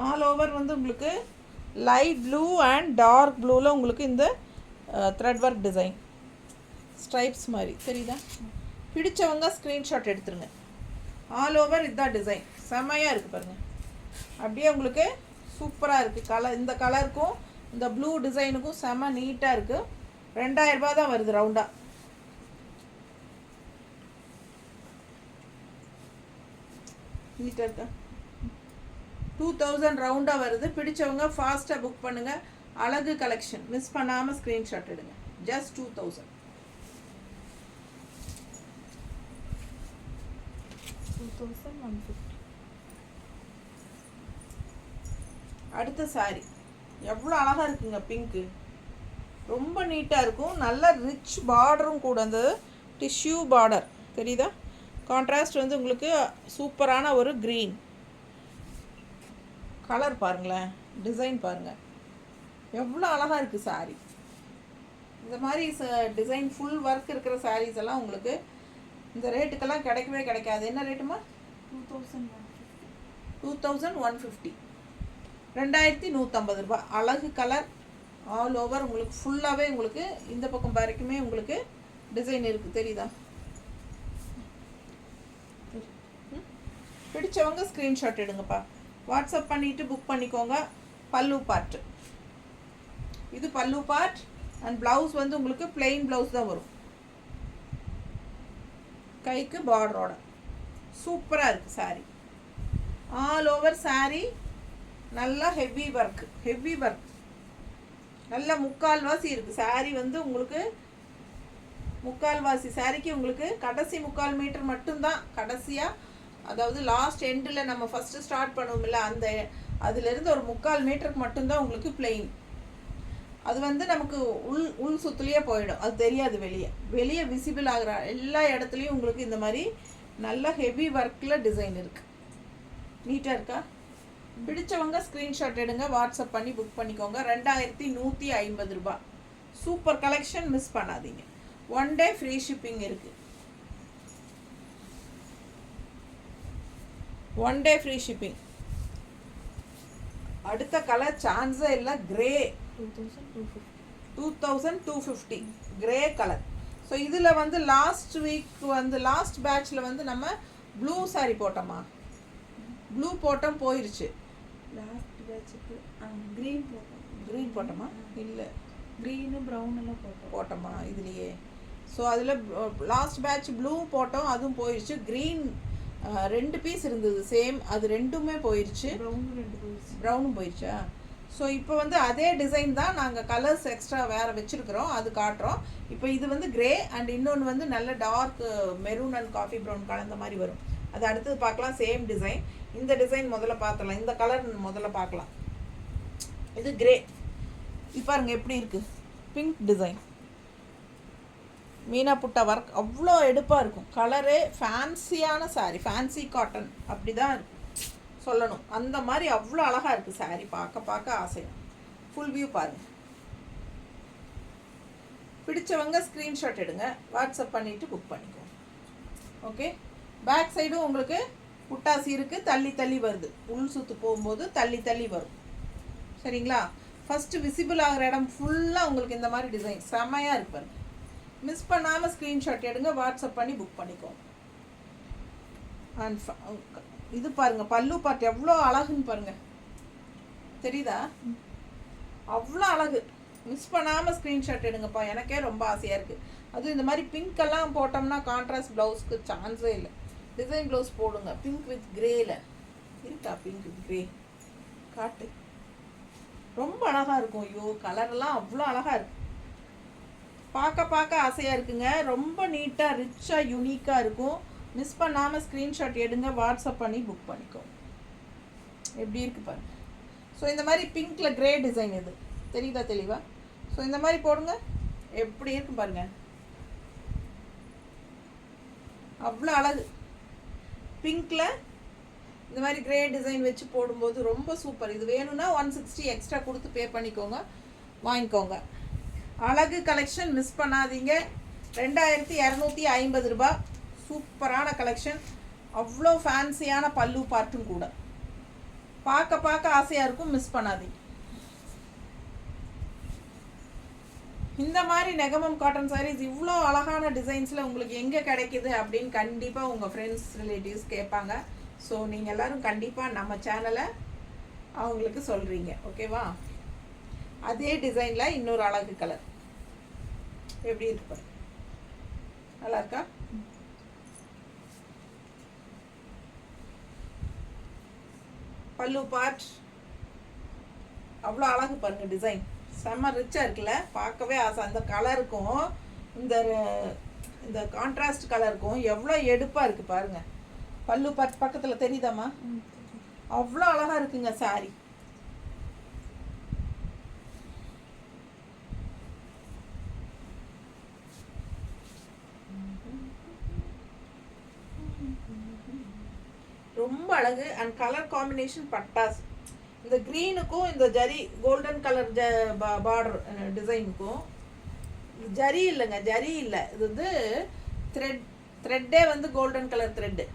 ஆல் ஓவர் வந்து உங்களுக்கு லைட் ப்ளூ அண்ட் டார்க் ப்ளூவில் உங்களுக்கு இந்த த்ரெட் ஒர்க் டிசைன் ஸ்ட்ரைப்ஸ் மாதிரி தெரியுதா? பிடிச்சவங்க ஸ்க்ரீன்ஷாட் எடுத்துருங்க. ஆல் ஓவர் இதுதான் டிசைன். செம்மையாக இருக்குது பாருங்கள். அப்படியே உங்களுக்கு சூப்பராக இருக்குது. கலர் இந்த கலருக்கும் இந்த ப்ளூ டிசைனுக்கும் செம்ம நீட்டாக இருக்குது. 2000 ரூபா தான் வருது ரவுண்டாக. நீட்டாக இருக்கா? 2000 ரவுண்டாக வருது. பிடிச்சவங்க ஃபாஸ்ட்டாக புக் பண்ணுங்கள். அழகு கலெக்ஷன் மிஸ் பண்ணாமல் ஸ்க்ரீன்ஷாட் எடுங்க. ஜஸ்ட் 2000. அடுத்த சாரி எவ்வளோ அழகாக இருக்குங்க. பிங்க்கு ரொம்ப நீட்டாக இருக்கும். நல்ல ரிச் பார்டரும் கூட. அந்த டிஷ்யூ பார்டர் தெரியுதா? கான்ட்ராஸ்ட் வந்து உங்களுக்கு சூப்பரான ஒரு க்ரீன் கலர். பாருங்களேன், டிசைன் பாருங்கள் எவ்வளோ அழகாக இருக்குது சாரி. இந்த மாதிரி டிசைன் ஃபுல் ஒர்க் இருக்கிற சாரீஸ் எல்லாம் உங்களுக்கு இந்த ரேட்டுக்கெல்லாம் கிடைக்கவே கிடைக்காது. என்ன ரேட்டுமா? 2150. 2150 ரூபா. அழகு கலர் ஆல் ஓவர் உங்களுக்கு ஃபுல்லாகவே உங்களுக்கு இந்த பக்கம் வரைக்குமே உங்களுக்கு டிசைன் இருக்குது. தெரியுதா? பிடிச்சவங்க ஸ்க்ரீன்ஷாட் எடுங்கப்பா. வாட்ஸ்அப் பண்ணிவிட்டு புக் பண்ணிக்கோங்க. பல்லு பார்ட் இது பல்லு பார்ட். அண்ட் ப்ளவுஸ் வந்து உங்களுக்கு பிளெயின் ப்ளவுஸ் தான் வரும். கைக்கு பார்டரோட சூப்பராக இருக்குது சாரீ. ஆல் ஓவர் சாரீ நல்லா ஹெவி ஒர்க் நல்ல முக்கால்வாசி இருக்குது. சாரீ வந்து உங்களுக்கு முக்கால்வாசி சாரிக்கு உங்களுக்கு கடைசி 3/4 மீட்டர் மட்டும்தான் கடைசியாக, அதாவது லாஸ்ட் எண்டில் நம்ம ஃபஸ்ட்டு ஸ்டார்ட் பண்ணுவோம்ல அந்த அதுலேருந்து ஒரு 3/4 மீட்டருக்கு மட்டும்தான் உங்களுக்கு பிளெயின். அது வந்து நமக்கு உள் சுற்றுலேயே போயிடும். அது தெரியாது. வெளியே விசிபிள் ஆகிற எல்லா இடத்துலையும் உங்களுக்கு இந்த மாதிரி நல்ல ஹெவி ஒர்க்கில் டிசைன் இருக்குது. நீட்டாக இருக்கா? பிடிச்சவங்க ஸ்க்ரீன்ஷாட் எடுங்க. வாட்ஸ்அப் பண்ணி புக் பண்ணிக்கோங்க. 2150 ரூபா. சூப்பர் கலெக்ஷன், மிஸ் பண்ணாதீங்க. 1 டே ஃப்ரீ ஷிப்பிங் இருக்குது. 1 டே ஃப்ரீ ஷிப்பிங். அடுத்த கலர் சான்ஸே இல்லை. Grey 2250 grey colour. ஸோ இதில் வந்து லாஸ்ட் வீக் வந்து லாஸ்ட் பேட்சில் வந்து நம்ம ப்ளூ சாரி போட்டோமா? ப்ளூ போட்டோம் போயிடுச்சு. லாஸ்ட் பேட்சுக்கு க்ரீன் போட்டோமா? இல்லை, க்ரீனு ப்ரௌன் எல்லாம் போட்டோமா இதுலேயே? ஸோ அதில் லாஸ்ட் பேட்ச் ப்ளூ போட்டோம், அதுவும் போயிடுச்சு. க்ரீன் 2 பீஸ் இருந்தது சேம், அது 2மே போயிடுச்சு. ப்ரௌனும் போயிடுச்சா? ஸோ இப்போ வந்து அதே டிசைன் தான் நாங்கள் கலர்ஸ் எக்ஸ்ட்ரா வேறு வச்சுருக்குறோம், அது காட்டுறோம். இப்போ இது வந்து கிரே அண்ட் இன்னொன்று வந்து நல்ல dark maroon and coffee brown கலந்த மாதிரி வரும். அது அடுத்தது பார்க்கலாம். Same design. இந்த டிசைன் முதல்ல பார்த்துடலாம். இந்த கலர் முதல்ல பார்க்கலாம். இது கிரே. இப்போ பாருங்கள் எப்படி இருக்குது. பிங்க் டிசைன், மீனா புட்டா ஒர்க் அவ்வளோ எடுப்பாக இருக்கும். கலரே ஃபேன்சியான சாரீ, ஃபேன்சி காட்டன் அப்படி தான் சொல்லணும். அந்த மாதிரி அவ்வளோ அழகாக இருக்குது சாரீ. பார்க்க ஆசையாக. ஃபுல் வியூ பாருங்கள். பிடிச்சவங்க ஸ்க்ரீன்ஷாட் எடுங்க. வாட்ஸ்அப் பண்ணிவிட்டு புக் பண்ணிக்கோங்க. ஓகே. பேக் சைடும் உங்களுக்கு புட்டாசி இருக்குது. தள்ளி வருது. உள் சுற்று போகும்போது தள்ளி வரும். சரிங்களா? ஃபஸ்ட்டு விசிபிள் ஆகிற இடம் ஃபுல்லாக உங்களுக்கு இந்த மாதிரி டிசைன் செம்மையாக இருக்கு பாருங்க. மிஸ் பண்ணாமல் ஸ்க்ரீன்ஷாட் எடுங்க. வாட்ஸ்அப் பண்ணி புக் பண்ணிக்கோங்க. அண்ட் இது பாருங்கள், பல்லு பார்ட் எவ்வளோ அழகுன்னு பாருங்கள். தெரியுதா? அவ்வளோ அழகு. மிஸ் பண்ணாமல் ஸ்க்ரீன்ஷாட் எடுங்கப்பா. எனக்கே ரொம்ப ஆசையாக இருக்குது. அதுவும் இந்த மாதிரி பிங்க்கெல்லாம் போட்டோம்னா கான்ட்ராஸ்ட் ப்ளவுஸ்க்கு சான்ஸே இல்லை. டிசைன் ப்ளவுஸ் போடுங்க. பிங்க் வித் கிரேயில் இருக்கா? பிங்க் வித் கிரே காட்டு. ரொம்ப அழகாக இருக்கும். ஐயோ, கலரெல்லாம் அவ்வளோ அழகாக இருக்குது. பார்க்க ஆசையாக இருக்குங்க. ரொம்ப நீட்டாக ரிச்சாக யூனிக்காக இருக்கும். மிஸ் பண்ணாமல் ஸ்க்ரீன்ஷாட் எடுங்க. வாட்ஸ்அப் பண்ணி புக் பண்ணிக்கோ. எப்படி இருக்குது பாருங்கள். ஸோ இந்த மாதிரி பிங்க்கில் கிரே டிசைன் இது தெரியுதா தெளிவா? ஸோ இந்த மாதிரி போடுங்க. எப்படி இருக்கு பாருங்கள். அவ்வளோ அழகு. பிங்க்கில் இந்த மாதிரி கிரே டிசைன் வச்சு போடும்போது ரொம்ப சூப்பர். இது வேணும்னா 160 எக்ஸ்ட்ரா கொடுத்து பே பண்ணிக்கோங்க, வாங்கிக்கோங்க. அழகு கலெக்ஷன் மிஸ் பண்ணாதீங்க. 2250 ரூபா. சூப்பரான கலெக்ஷன். அவ்வளோ ஃபேன்சியான பல்லு பார்ட்டும் கூட. பார்க்க ஆசையாக இருக்கும். மிஸ் பண்ணாதீங்க. இந்த மாதிரி நெகமம் காட்டன் சாரீஸ் இவ்வளோ அழகான டிசைன்ஸில் உங்களுக்கு எங்கே கிடைக்குது அப்படின்னு கண்டிப்பாக உங்கள் ஃப்ரெண்ட்ஸ் ரிலேட்டிவ்ஸ் கேட்பாங்க. ஸோ நீங்கள் எல்லோரும் கண்டிப்பாக நம்ம சேனலை அவங்களுக்கு சொல்கிறீங்க. ஓகேவா? அதே டிசைனில் இன்னொரு அழகு கலர் எப்படி இருக்கு பாரு, நல்லா இருக்கா? பல்லு பார்ட் அவ்வளோ அழகு பாருங்க, டிசைன் செம்ம ரிச்சாக இருக்குல்ல, பார்க்கவே ஆசை. அந்த கலருக்கும் இந்த இந்த கான்ட்ராஸ்ட் கலருக்கும் எவ்வளோ எடுப்பாக இருக்குது பாருங்க. பல்லு பார்ட் பக்கத்தில் தெரியுதாம்மா? அவ்வளோ அழகாக இருக்குங்க சாரி. ரொம்ப அழகு. அண்ட் கலர் காம்பினேஷன் பட்டாஸ். இந்த க்ரீனுக்கும் இந்த ஜரி கோல்டன் கலர் பார்டர் டிசைனுக்கும் ஜரி இல்லைங்க, ஜரி இல்லை, இது வந்து த்ரெட்டே வந்து கோல்டன் கலர் த்ரெட்டு.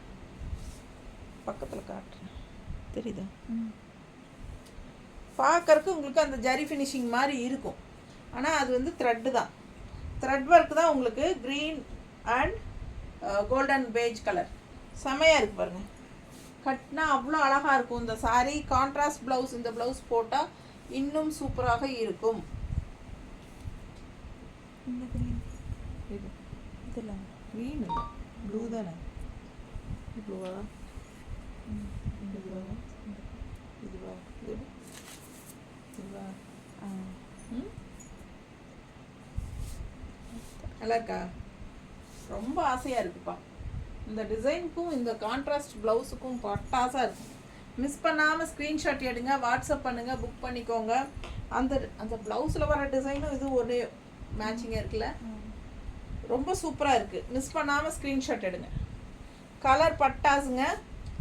பக்கத்தில் காட்டுறேன், தெரியுதா? பார்க்கறக்கு உங்களுக்கு அந்த ஜரி ஃபினிஷிங் மாதிரி இருக்கும், ஆனால் அது வந்து த்ரெட்டு தான். த்ரெட் ஒர்க் தான் உங்களுக்கு. Green and golden beige colour செமையாக இருக்குது பாருங்கள். கட்டினா அவ்வளோ அழகாக இருக்கும் இந்த சாரீ. கான்ட்ராஸ்ட் ப்ளவுஸ், இந்த ப்ளவுஸ் போட்டால் இன்னும் சூப்பராக இருக்கும். இதெல்லாம் க்ரீன் இல்லை, ப்ளூ தானே? ப்ளூவா? இதுவா? இதுவா? இதுவா? நல்லா இருக்கா? ரொம்ப ஆசையாக இருக்குப்பா. இந்த டிசைனுக்கும் இந்த கான்ட்ராஸ்ட் ப்ளவுஸுக்கும் பட்டாசாக இருக்கும். மிஸ் பண்ணாமல் ஸ்க்ரீன்ஷாட் எடுங்க, வாட்ஸ்அப் பண்ணுங்கள், புக் பண்ணிக்கோங்க. அந்த அந்த ப்ளவுஸில் வர டிசைனும் இது ஒரே மேட்சிங்காக இருக்குல்ல, ரொம்ப சூப்பராக இருக்குது. மிஸ் பண்ணாமல் ஸ்க்ரீன்ஷாட் எடுங்க. கலர் பட்டாசுங்க.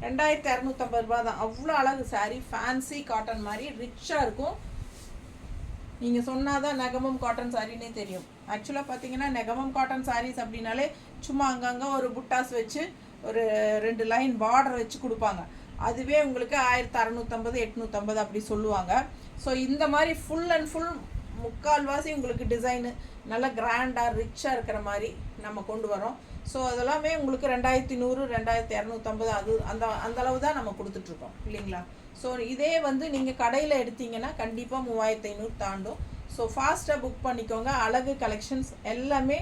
2250 ரூபா தான். அவ்வளோ அழகு சாரீ. ஃபேன்சி காட்டன் மாதிரி ரிச்சாக இருக்கும். நீங்கள் சொன்னால் தான் நெகமம் காட்டன் சாரின்னே தெரியும். ஆக்சுவலாக பார்த்தீங்கன்னா நெகமம் காட்டன் சாரீஸ் அப்படின்னாலே சும்மா அங்கங்கே ஒரு புட்டாஸ் வச்சு ஒரு 2 லைன் பார்டர் வச்சு கொடுப்பாங்க. அதுவே உங்களுக்கு 1650 850 அப்படி சொல்லுவாங்க. ஸோ இந்த மாதிரி ஃபுல் அண்ட் ஃபுல் முக்கால்வாசி உங்களுக்கு டிசைனு நல்லா கிராண்டாக ரிச்சாக இருக்கிற மாதிரி நம்ம கொண்டு வரோம். ஸோ அதெல்லாமே உங்களுக்கு 2100 2250 அது அந்த அளவு தான் நம்ம கொடுத்துட்ருக்கோம் இல்லைங்களா? ஸோ இதே வந்து நீங்கள் கடையில் எடுத்தீங்கன்னா கண்டிப்பாக 3500 தாண்டும். ஸோ ஃபாஸ்ட்டாக புக் பண்ணிக்கோங்க. அழகு கலெக்ஷன்ஸ் எல்லாமே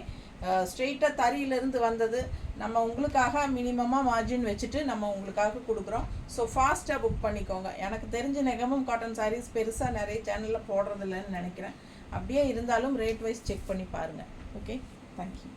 ஸ்ட்ரெயிட்டாக தறியிலேருந்து வந்தது. நம்ம உங்களுக்காக மினிமமாக மார்ஜின் வச்சுட்டு நம்ம உங்களுக்காக கொடுக்குறோம். ஸோ ஃபாஸ்ட்டாக புக் பண்ணிக்கோங்க. எனக்கு தெரிஞ்ச நெகமம் காட்டன் சாரீஸ் பெருசாக நிறைய சேனலில் போடுறதில்லன்னு நினைக்கிறேன். அப்படியே இருந்தாலும் ரேட் வைஸ் செக் பண்ணி பாருங்கள். Okay, thank you.